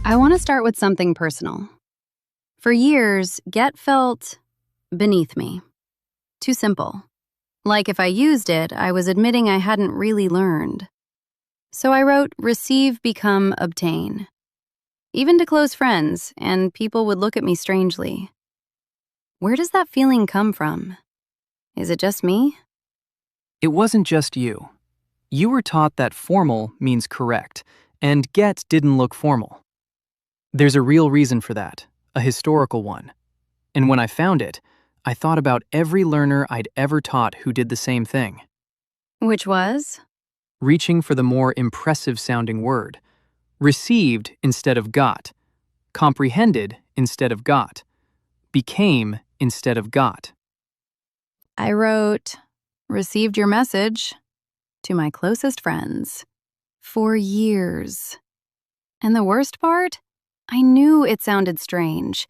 I want to start with something personal. For years, get felt beneath me. Too simple. Like if I used it, I was admitting I hadn't really learned. So I wrote receive, become, obtain. Even to close friends, and people would look at me strangely. Where does that feeling come from? Is it just me? It wasn't just you. You were taught that formal means correct, and get didn't look formal. There's a real reason for that, a historical one. And when I found it, I thought about every learner I'd ever taught who did the same thing. Which was? Reaching for the more impressive-sounding word. Received instead of got. Comprehended instead of got. Became instead of got. I wrote, received your message to my closest friends for years. And the worst part? I knew it sounded strange.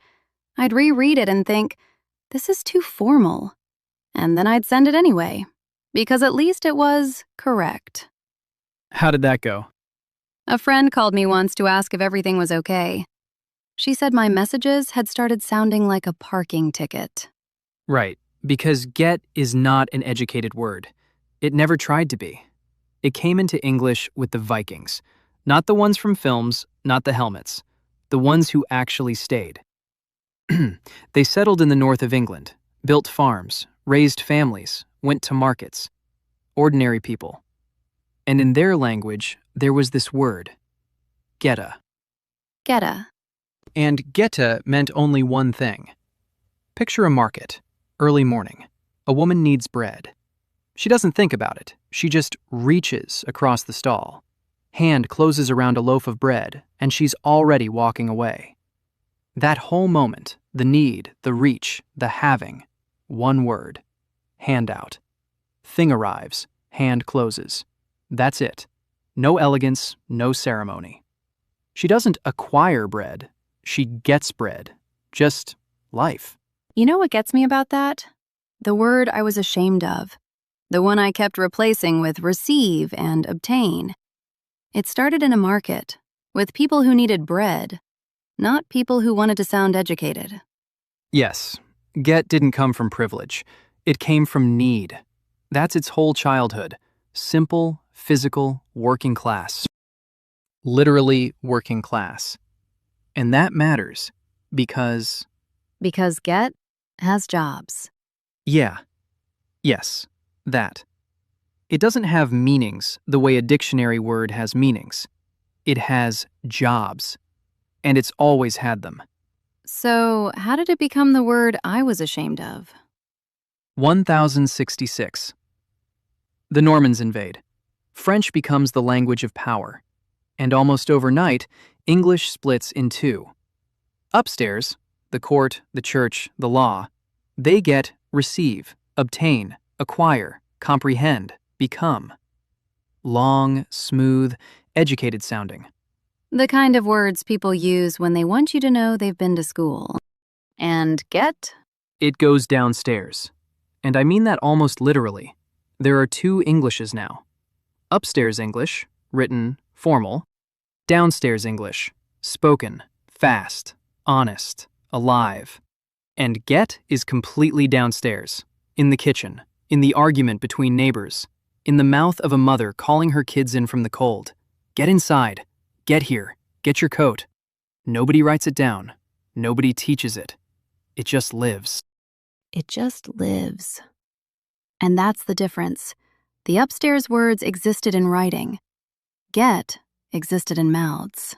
I'd reread it and think, this is too formal. And then I'd send it anyway, because at least it was correct. How did that go? A friend called me once to ask if everything was okay. She said my messages had started sounding like a parking ticket. Right, because get is not an educated word. It never tried to be. It came into English with the Vikings. Not the ones from films, not the helmets. The ones who actually stayed. They settled in the north of England, built farms, raised families, went to markets. Ordinary people. And in their language, there was this word, geta. Geta. And geta meant only one thing. Picture a market, early morning. A woman needs bread. She doesn't think about it. She just reaches across the stall. Hand closes around a loaf of bread, and she's already walking away. That whole moment, the need, the reach, the having, one word, handout. Thing arrives, hand closes. That's it. No elegance, no ceremony. She doesn't acquire bread. She gets bread. Just life. You know what gets me about that? The word I was ashamed of. The one I kept replacing with receive and obtain. It started in a market, with people who needed bread, not people who wanted to sound educated. Yes, get didn't come from privilege. It came from need. That's its whole childhood. Simple, physical, working class. Literally working class. And that matters because... Because get has jobs. Yeah. Yes, that. It doesn't have meanings the way a dictionary word has meanings. It has jobs. And it's always had them. So, how did it become the word I was ashamed of? 1066. The Normans invade. French becomes the language of power. And almost overnight, English splits in two. Upstairs, the court, the church, the law, they get receive, obtain, acquire, comprehend, become. Long, smooth, educated sounding. The kind of words people use when they want you to know they've been to school. And get? It goes downstairs. And I mean that almost literally. There are two Englishes now. Upstairs English, written, formal. Downstairs English, spoken, fast, honest, alive. And get is completely downstairs, in the kitchen, in the argument between neighbors, in the mouth of a mother calling her kids in from the cold. Get inside. Get here. Get your coat. Nobody writes it down. Nobody teaches it. It just lives. It just lives. And that's the difference. The upstairs words existed in writing. Get existed in mouths.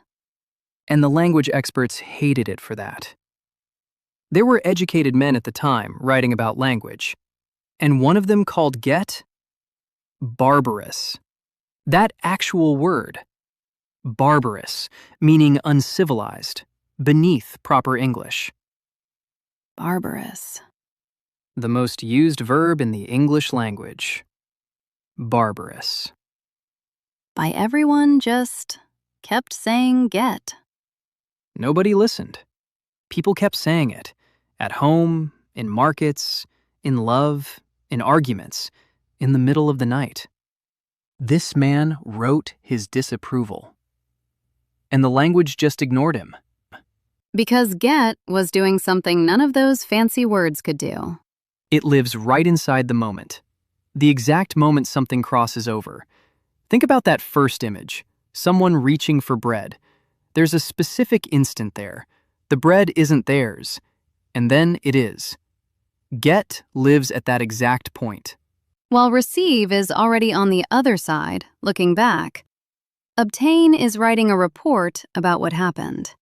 And the language experts hated it for that. There were educated men at the time writing about language, and one of them called get barbarous. That actual word. Barbarous, meaning uncivilized, beneath proper English. Barbarous. The most used verb in the English language. Barbarous. By everyone just kept saying get. Nobody listened. People kept saying it. At home, in markets, in love, in arguments, in the middle of the night. This man wrote his disapproval. and the language just ignored him. Because get was doing something none of those fancy words could do. It lives right inside the moment. The exact moment something crosses over. Think about that first image, someone reaching for bread. There's a specific instant there. The bread isn't theirs, and then it is. Get lives at that exact point. While receive is already on the other side, looking back. Obtain is writing a report about what happened.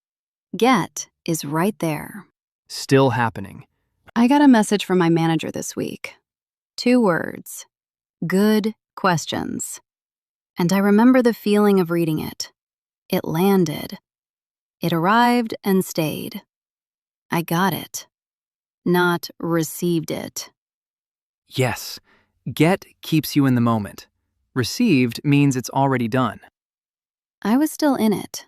Get is right there. Still happening. I got a message from my manager this week. 2 words. Good questions. And I remember the feeling of reading it. It landed. It arrived and stayed. I got it, not received it. Yes, get keeps you in the moment. Received means it's already done. I was still in it.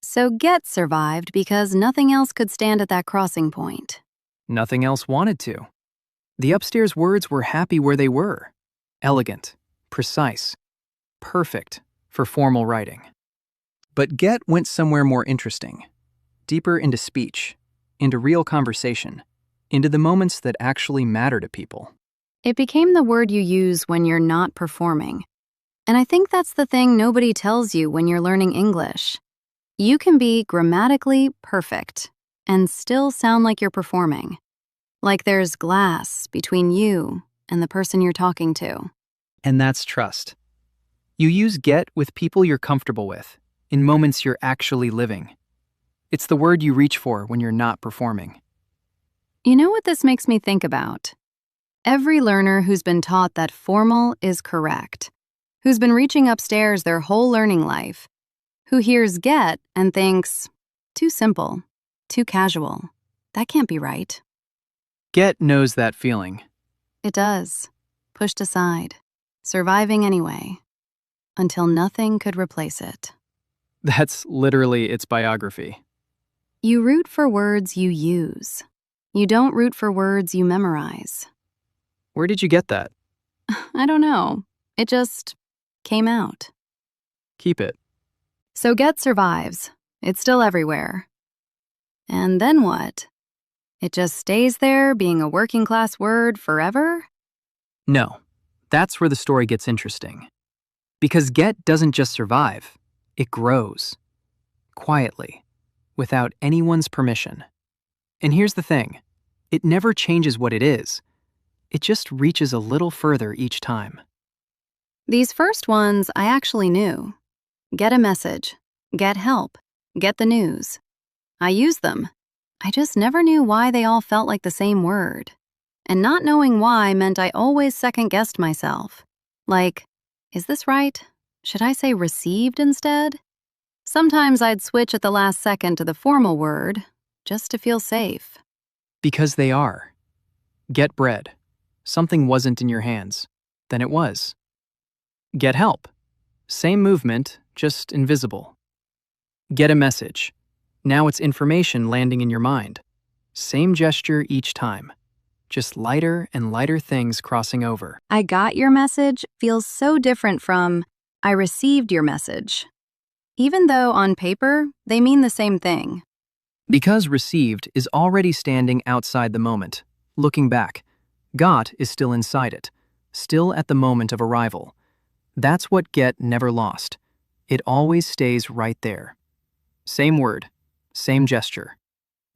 So get survived because nothing else could stand at that crossing point. Nothing else wanted to. The upstairs words were happy where they were. Elegant, precise, perfect for formal writing. But get went somewhere more interesting, deeper into speech, into real conversation, into the moments that actually matter to people. It became the word you use when you're not performing. And I think that's the thing nobody tells you when you're learning English. You can be grammatically perfect and still sound like you're performing. Like there's glass between you and the person you're talking to. And that's trust. You use get with people you're comfortable with, in moments you're actually living. It's the word you reach for when you're not performing. You know what this makes me think about? Every learner who's been taught that formal is correct, who's been reaching upstairs their whole learning life, who hears get and thinks, too simple, too casual, that can't be right. Get knows that feeling. It does. Pushed aside, surviving anyway, until nothing could replace it. That's literally its biography. You root for words you use. You don't root for words you memorize. Where did you get that? I don't know. It just came out. Keep it. So get survives. It's still everywhere. And then what? It just stays there being a working class word forever? No, that's where the story gets interesting. Because get doesn't just survive, it grows. Quietly, without anyone's permission. And here's the thing, it never changes what it is. It just reaches a little further each time. These first ones I actually knew. Get a message, get help, get the news. I used them. I just never knew why they all felt like the same word. And not knowing why meant I always second-guessed myself. Like, is this right? Should I say received instead? Sometimes I'd switch at the last second to the formal word, just to feel safe. Because they are. Get bread. Something wasn't in your hands. Then it was. Get help. Same movement, just invisible. Get a message. Now it's information landing in your mind. Same gesture each time. Just lighter and lighter things crossing over. I got your message feels so different from I received your message. Even though on paper, they mean the same thing. Because received is already standing outside the moment, looking back. Got is still inside it, still at the moment of arrival. That's what get never lost. It always stays right there. Same word, same gesture,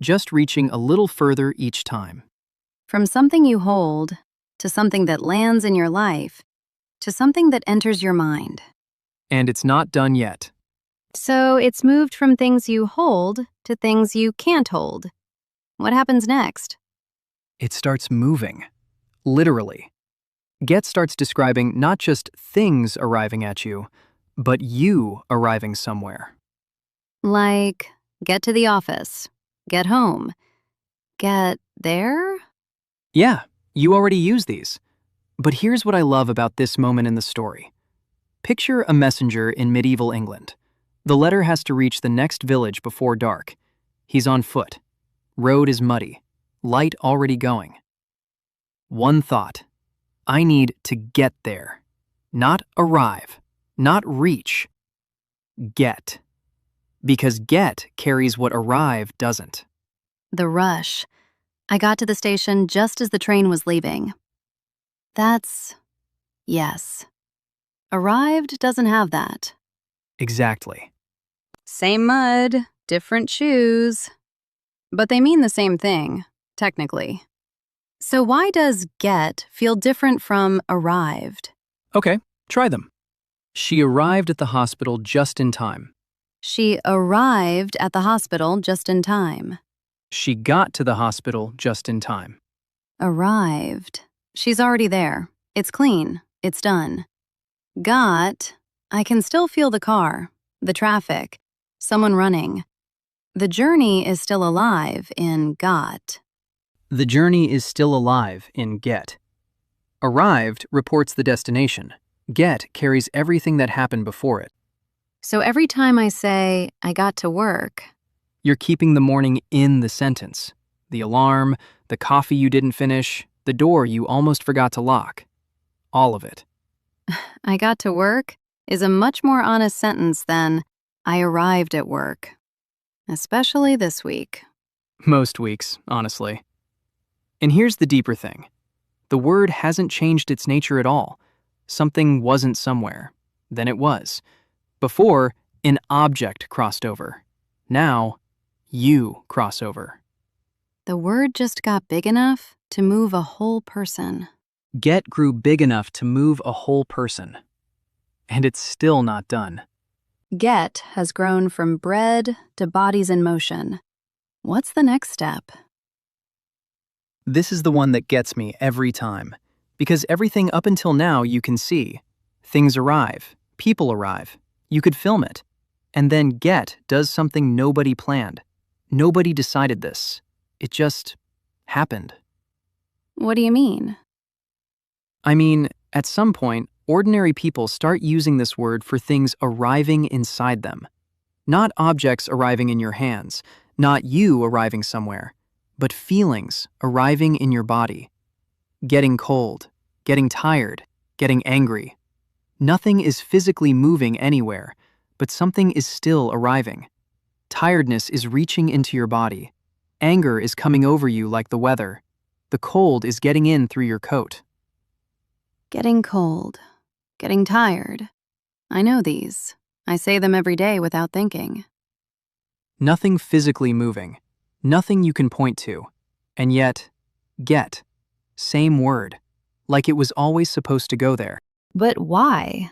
just reaching a little further each time. From something you hold, to something that lands in your life, to something that enters your mind. And it's not done yet. So it's moved from things you hold to things you can't hold. What happens next? It starts moving, literally. Get starts describing not just things arriving at you, but you arriving somewhere. Like, get to the office, get home, get there? Yeah, you already use these. But here's what I love about this moment in the story. Picture a messenger in medieval England. The letter has to reach the next village before dark. He's on foot. Road is muddy. Light already going. One thought. I need to get there. Not arrive. Not reach. Get. Because get carries what arrive doesn't. The rush. I got to the station just as the train was leaving. That's yes. Arrived doesn't have that. Exactly. Same mud, different shoes. But they mean the same thing, technically. So why does get feel different from arrived? Okay, try them. She arrived at the hospital just in time. She arrived at the hospital just in time. She got to the hospital just in time. Arrived. She's already there. It's clean. It's done. Got. I can still feel the car, the traffic, someone running. The journey is still alive in got. The journey is still alive in get. Arrived reports the destination. Get carries everything that happened before it. So every time I say, I got to work, You're keeping the morning in the sentence. The alarm, the coffee you didn't finish, the door you almost forgot to lock. All of it. I got to work is a much more honest sentence than I arrived at work. Especially this week. Most weeks, honestly. And here's the deeper thing. The word hasn't changed its nature at all. Something wasn't somewhere. Then it was. Before, an object crossed over. Now, you cross over. The word just got big enough to move a whole person. Get grew big enough to move a whole person. And it's still not done. Get has grown from bread to bodies in motion. What's the next step? This is the one that gets me every time. Because everything up until now you can see. Things arrive. People arrive. You could film it. And then get does something nobody planned. Nobody decided this. It just happened. What do you mean? I mean, at some point, ordinary people start using this word for things arriving inside them. Not objects arriving in your hands, not you arriving somewhere, but feelings arriving in your body. Getting cold, getting tired, getting angry. Nothing is physically moving anywhere, but something is still arriving. Tiredness is reaching into your body. Anger is coming over you like the weather. The cold is getting in through your coat. Getting cold. Getting tired. I know these. I say them every day without thinking. Nothing physically moving. Nothing you can point to. And yet, get. Same word. Like it was always supposed to go there. But why?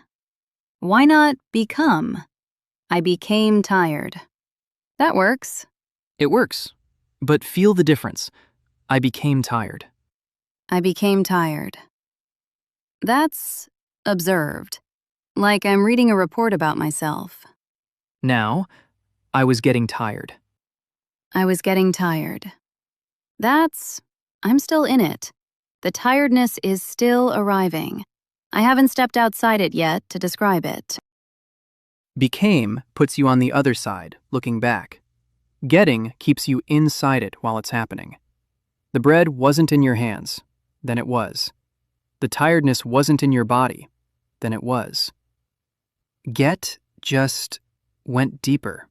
Why not become? I became tired. That works. It works. But feel the difference. I became tired. I became tired. That's observed. Like I'm reading a report about myself. Now, I was getting tired. I was getting tired. I'm still in it. The tiredness is still arriving. I haven't stepped outside it yet to describe it. Became puts you on the other side, looking back. Getting keeps you inside it while it's happening. The bread wasn't in your hands. Then it was. The tiredness wasn't in your body. Then it was. Get just went deeper,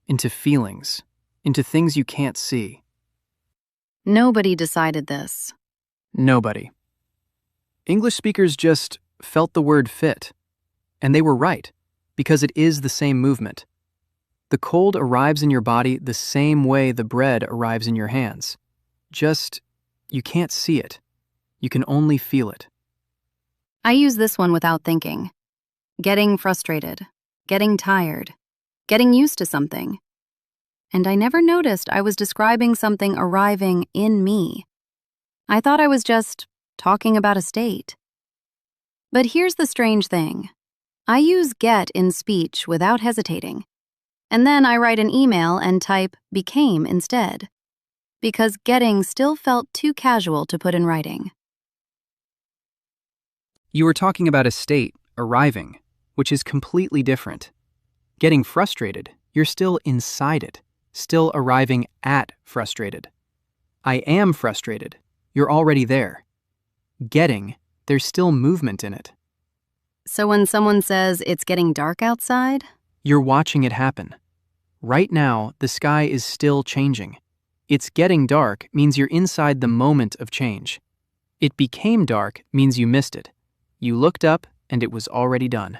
into feelings, into things you can't see. Nobody decided this. Nobody. English speakers just felt the word fit. And they were right, because it is the same movement. The cold arrives in your body the same way the bread arrives in your hands. Just, you can't see it. You can only feel it. I use this one without thinking. Getting frustrated. Getting tired. Getting used to something. And I never noticed I was describing something arriving in me. I thought I was just talking about a state. But here's the strange thing. I use get in speech without hesitating. And then I write an email and type became instead. Because getting still felt too casual to put in writing. You were talking about a state, arriving, which is completely different. Getting frustrated, you're still inside it, still arriving at frustrated. I am frustrated, you're already there. Getting, there's still movement in it. So when someone says it's getting dark outside, You're watching it happen. Right now, the sky is still changing. It's getting dark means you're inside the moment of change. It became dark means you missed it. You looked up and it was already done.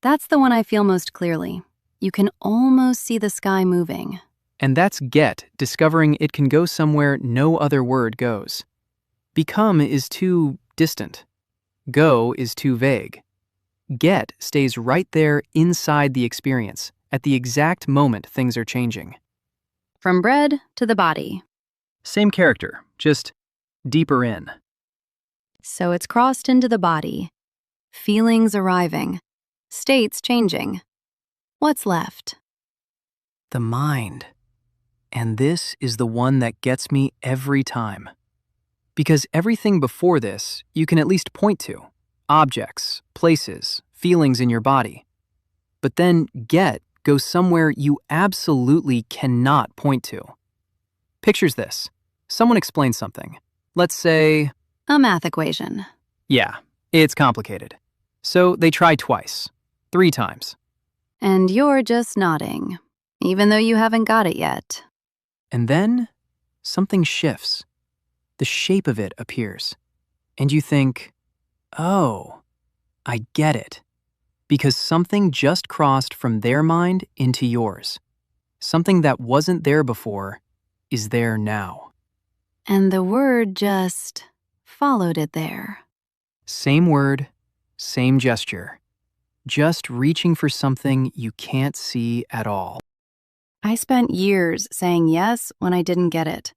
That's the one I feel most clearly. You can almost see the sky moving. And that's get, discovering it can go somewhere no other word goes. Become is too distant. Go is too vague. Get stays right there inside the experience, at the exact moment things are changing. From bread to the body. Same character, just deeper in. So it's crossed into the body. Feelings arriving. States changing. What's left? The mind. And this is the one that gets me every time. Because everything before this you can at least point to. Objects, places, feelings in your body. But then get goes somewhere you absolutely cannot point to. Pictures this. Someone explains something. Let's say... A math equation. Yeah, it's complicated. So they try twice. 3 times. And you're just nodding, even though you haven't got it yet. And then something shifts. The shape of it appears. And you think, oh, I get it. Because something just crossed from their mind into yours. Something that wasn't there before is there now. And the word just followed it there. Same word, same gesture. Just reaching for something you can't see at all. I spent years saying yes when I didn't get it.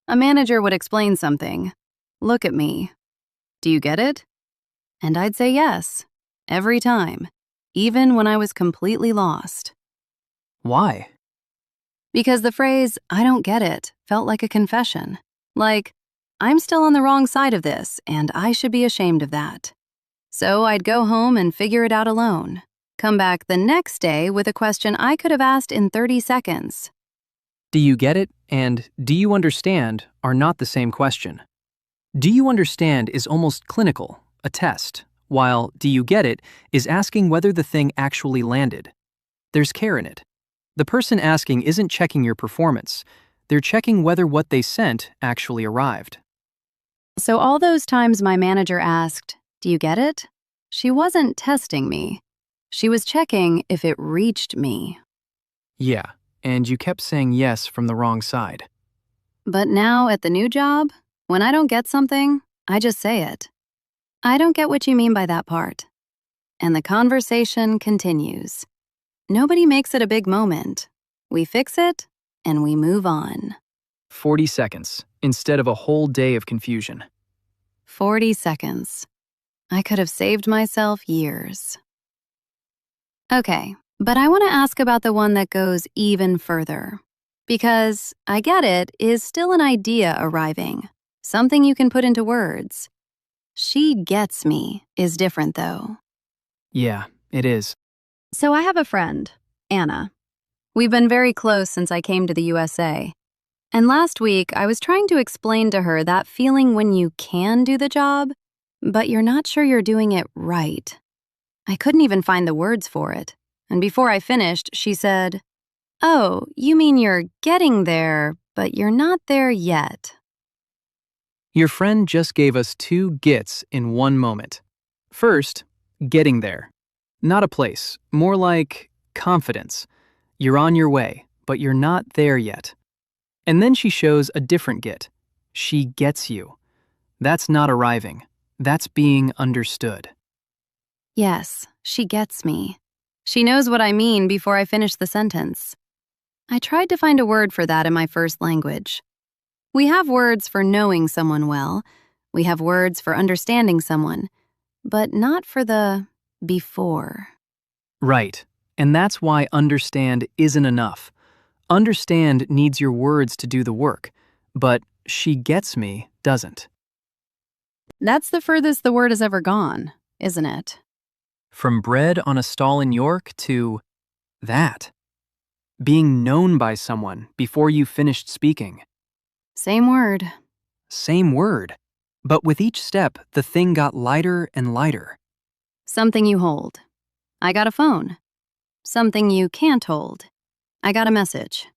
A manager would explain something. Look at me. Do you get it? And I'd say yes, every time, even when I was completely lost. Why? Because the phrase, I don't get it, felt like a confession. Like, I'm still on the wrong side of this, and I should be ashamed of that. So I'd go home and figure it out alone. Come back the next day with a question I could have asked in 30 seconds. Do you get it and do you understand are not the same question. Do you understand is almost clinical, a test, while do you get it is asking whether the thing actually landed. There's care in it. The person asking isn't checking your performance. They're checking whether what they sent actually arrived. So all those times my manager asked, do you get it? She wasn't testing me. She was checking if it reached me. Yeah, and you kept saying yes from the wrong side. But now at the new job, when I don't get something, I just say it. I don't get what you mean by that part. And the conversation continues. Nobody makes it a big moment. We fix it, and we move on. 40 seconds, instead of a whole day of confusion. 40 seconds. I could have saved myself years. Okay, but I want to ask about the one that goes even further. Because I get it is still an idea arriving, something you can put into words. She gets me is different, though. Yeah, it is. So I have a friend, Anna. We've been very close since I came to the USA. And last week, I was trying to explain to her that feeling when you can do the job, but you're not sure you're doing it right. I couldn't even find the words for it. And before I finished, she said, "Oh, you mean you're getting there, but you're not there yet." Your friend just gave us 2 gets in one moment. First, getting there. Not a place, more like confidence. You're on your way, but you're not there yet. And then she shows a different get. She gets you. That's not arriving. That's being understood. Yes, she gets me. She knows what I mean before I finish the sentence. I tried to find a word for that in my first language. We have words for knowing someone well. We have words for understanding someone, but not for the before. Right. And that's why understand isn't enough. Understand needs your words to do the work, but she gets me doesn't. That's the furthest the word has ever gone, isn't it? From bread on a stall in York to that. Being known by someone before you finished speaking. Same word. Same word. But with each step, the thing got lighter and lighter. Something you hold. I got a phone. Something you can't hold. I got a message.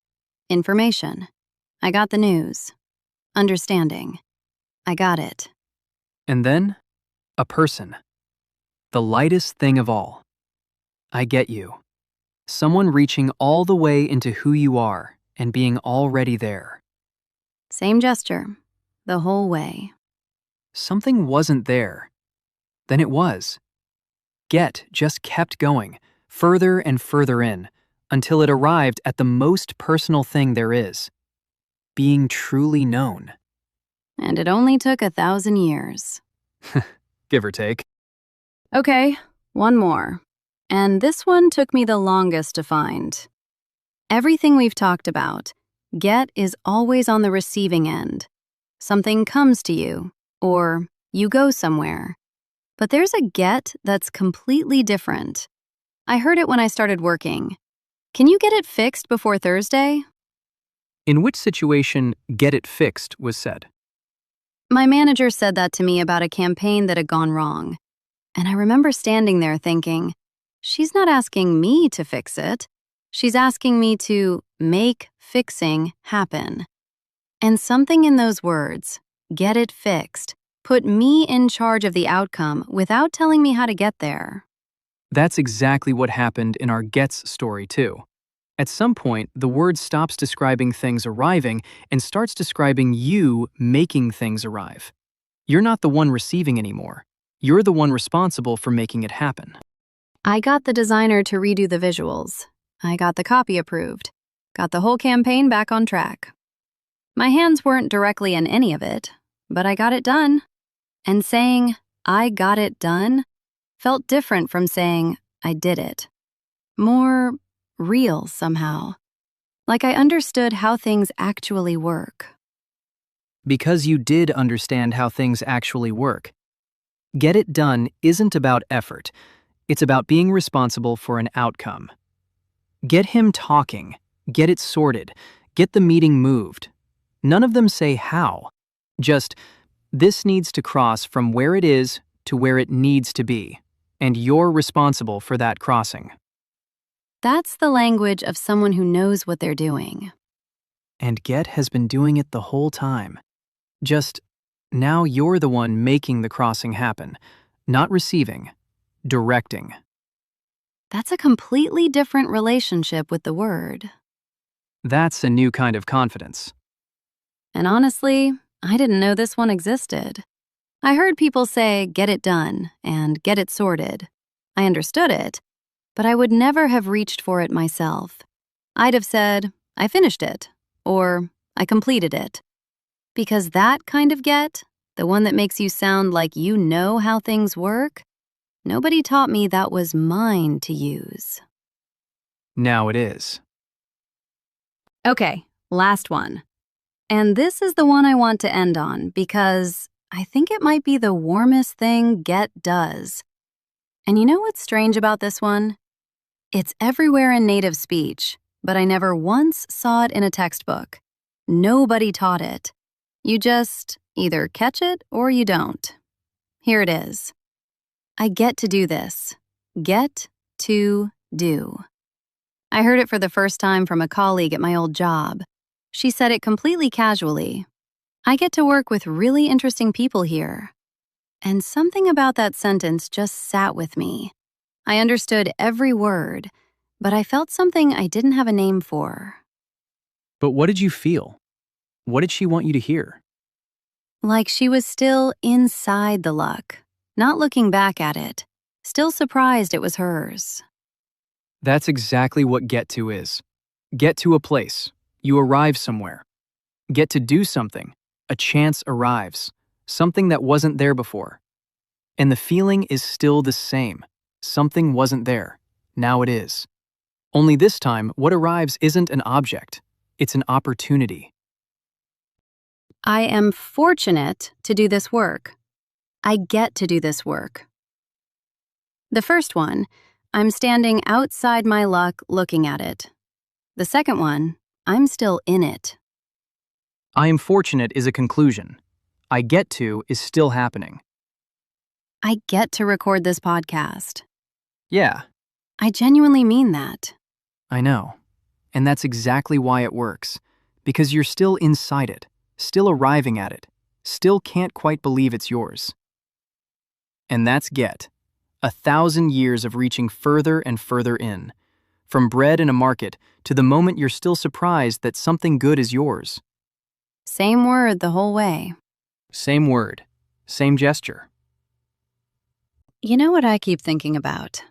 Information. I got the news. Understanding. I got it. And then, a person. The lightest thing of all. I get you. Someone reaching all the way into who you are and being already there. Same gesture. The whole way. Something wasn't there. Then it was. Get just kept going, further and further in, until it arrived at the most personal thing there is. Being truly known. And it only took 1,000 years. Give or take. Okay, one more. And this one took me the longest to find. Everything we've talked about, get is always on the receiving end. Something comes to you, or you go somewhere. But there's a get that's completely different. I heard it when I started working. Can you get it fixed before Thursday? In which situation get it fixed was said? My manager said that to me about a campaign that had gone wrong. And I remember standing there thinking, she's not asking me to fix it. She's asking me to make fixing happen. And something in those words, get it fixed, put me in charge of the outcome without telling me how to get there. That's exactly what happened in our gets story too. At some point, the word stops describing things arriving and starts describing you making things arrive. You're not the one receiving anymore. You're the one responsible for making it happen. I got the designer to redo the visuals. I got the copy approved. Got the whole campaign back on track. My hands weren't directly in any of it, but I got it done. And saying, I got it done, felt different from saying, I did it. More real somehow. Like I understood how things actually work. Because you did understand how things actually work. Get it done isn't about effort. It's about being responsible for an outcome. Get him talking. Get it sorted. Get the meeting moved. None of them say how. Just, this needs to cross from where it is to where it needs to be. And you're responsible for that crossing. That's the language of someone who knows what they're doing. And Get has been doing it the whole time. Just, now you're the one making the crossing happen, not receiving, directing. That's a completely different relationship with the word. That's a new kind of confidence. And honestly, I didn't know this one existed. I heard people say, get it done, and get it sorted. I understood it, but I would never have reached for it myself. I'd have said, I finished it, or I completed it. Because that kind of get, the one that makes you sound like you know how things work, nobody taught me that was mine to use. Now it is. Okay, last one. And this is the one I want to end on because I think it might be the warmest thing get does. And you know what's strange about this one? It's everywhere in native speech, but I never once saw it in a textbook. Nobody taught it. You just either catch it or you don't. Here it is. I get to do this. Get to do. I heard it for the first time from a colleague at my old job. She said it completely casually. I get to work with really interesting people here. And something about that sentence just sat with me. I understood every word, but I felt something I didn't have a name for. But what did you feel? What did she want you to hear? Like she was still inside the luck, not looking back at it, still surprised it was hers. That's exactly what get to is. Get to a place. You arrive somewhere. Get to do something. A chance arrives. Something that wasn't there before. And the feeling is still the same. Something wasn't there. Now it is. Only this time, what arrives isn't an object. It's an opportunity. I am fortunate to do this work. I get to do this work. The first one, I'm standing outside my luck looking at it. The second one, I'm still in it. I am fortunate is a conclusion. I get to is still happening. I get to record this podcast. Yeah, I genuinely mean that. I know. And that's exactly why it works. Because you're still inside it, still arriving at it, still can't quite believe it's yours. And that's get. 1,000 years of reaching further and further in. From bread in a market to the moment you're still surprised that something good is yours. Same word the whole way. Same word, same gesture. You know what I keep thinking about?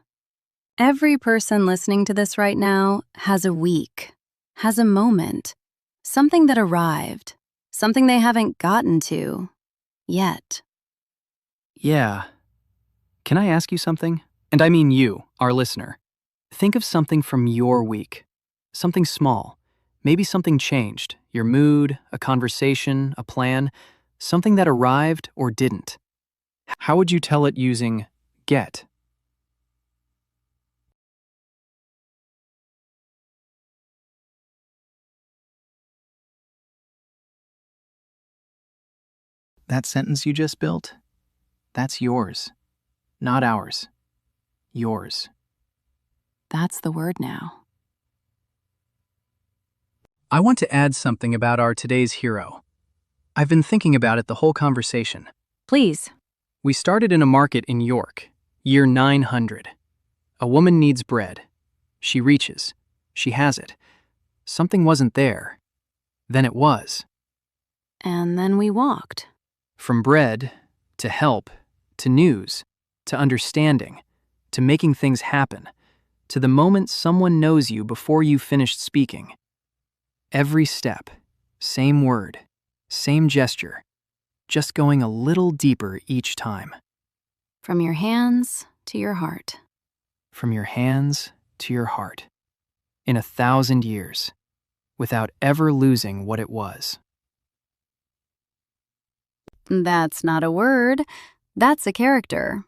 Every person listening to this right now has a week, has a moment, something that arrived, something they haven't gotten to yet. Yeah. Can I ask you something? And I mean you, our listener. Think of something from your week. Something small. Maybe something changed. Your mood, a conversation, a plan. Something that arrived or didn't. How would you tell it using get? That sentence you just built? That's yours. Not ours. Yours. That's the word now. I want to add something about our today's hero. I've been thinking about it the whole conversation. Please. We started in a market in York, year 900. A woman needs bread. She reaches. She has it. Something wasn't there. Then it was. And then we walked. From bread, to help, to news, to understanding, to making things happen, to the moment someone knows you before you finished speaking. Every step, same word, same gesture, just going a little deeper each time. From your hands to your heart. From your hands to your heart. In 1,000 years, without ever losing what it was. That's not a word. That's a character.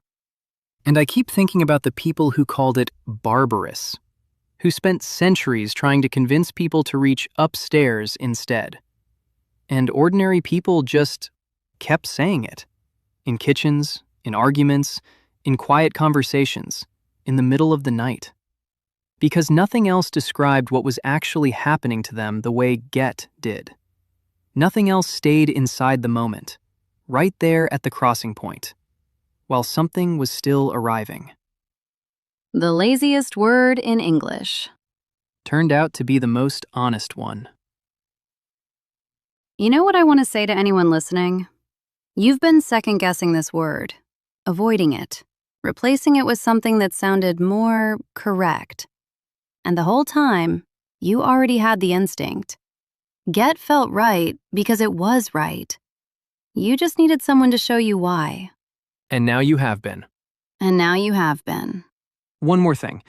And I keep thinking about the people who called it barbarous, who spent centuries trying to convince people to reach upstairs instead. And ordinary people just kept saying it. In kitchens, in arguments, in quiet conversations, in the middle of the night. Because nothing else described what was actually happening to them the way get did. Nothing else stayed inside the moment, right there at the crossing point, while something was still arriving. The laziest word in English. Turned out to be the most honest one. You know what I want to say to anyone listening? You've been second-guessing this word, avoiding it, replacing it with something that sounded more correct. And the whole time, you already had the instinct. Get felt right because it was right. You just needed someone to show you why. And now you have been. And now you have been. One more thing.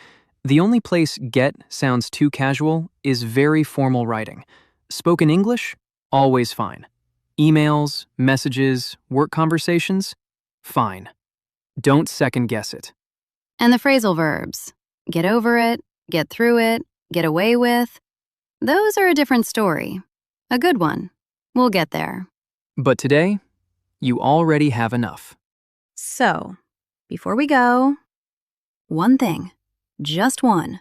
The only place get sounds too casual is very formal writing. Spoken English? Always fine. Emails, messages, work conversations? Fine. Don't second guess it. And the phrasal verbs. Get over it, get through it, get away with. Those are a different story. A good one. We'll get there. But today, you already have enough. So, before we go, one thing, just one.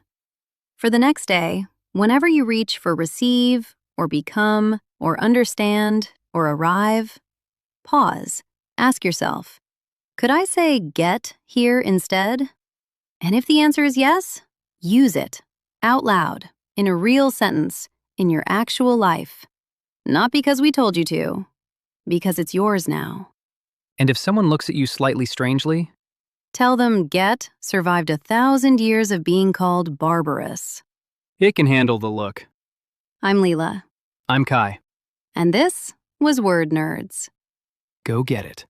For the next day, whenever you reach for receive, or become, or understand, or arrive, pause, ask yourself, could I say get here instead? And if the answer is yes, use it, out loud, in a real sentence, in your actual life. Not because we told you to, because it's yours now. And if someone looks at you slightly strangely, tell them get survived 1,000 years of being called barbarous. it can handle the look. I'm Leela. I'm Kai. And this was Word Nerds. Go get it.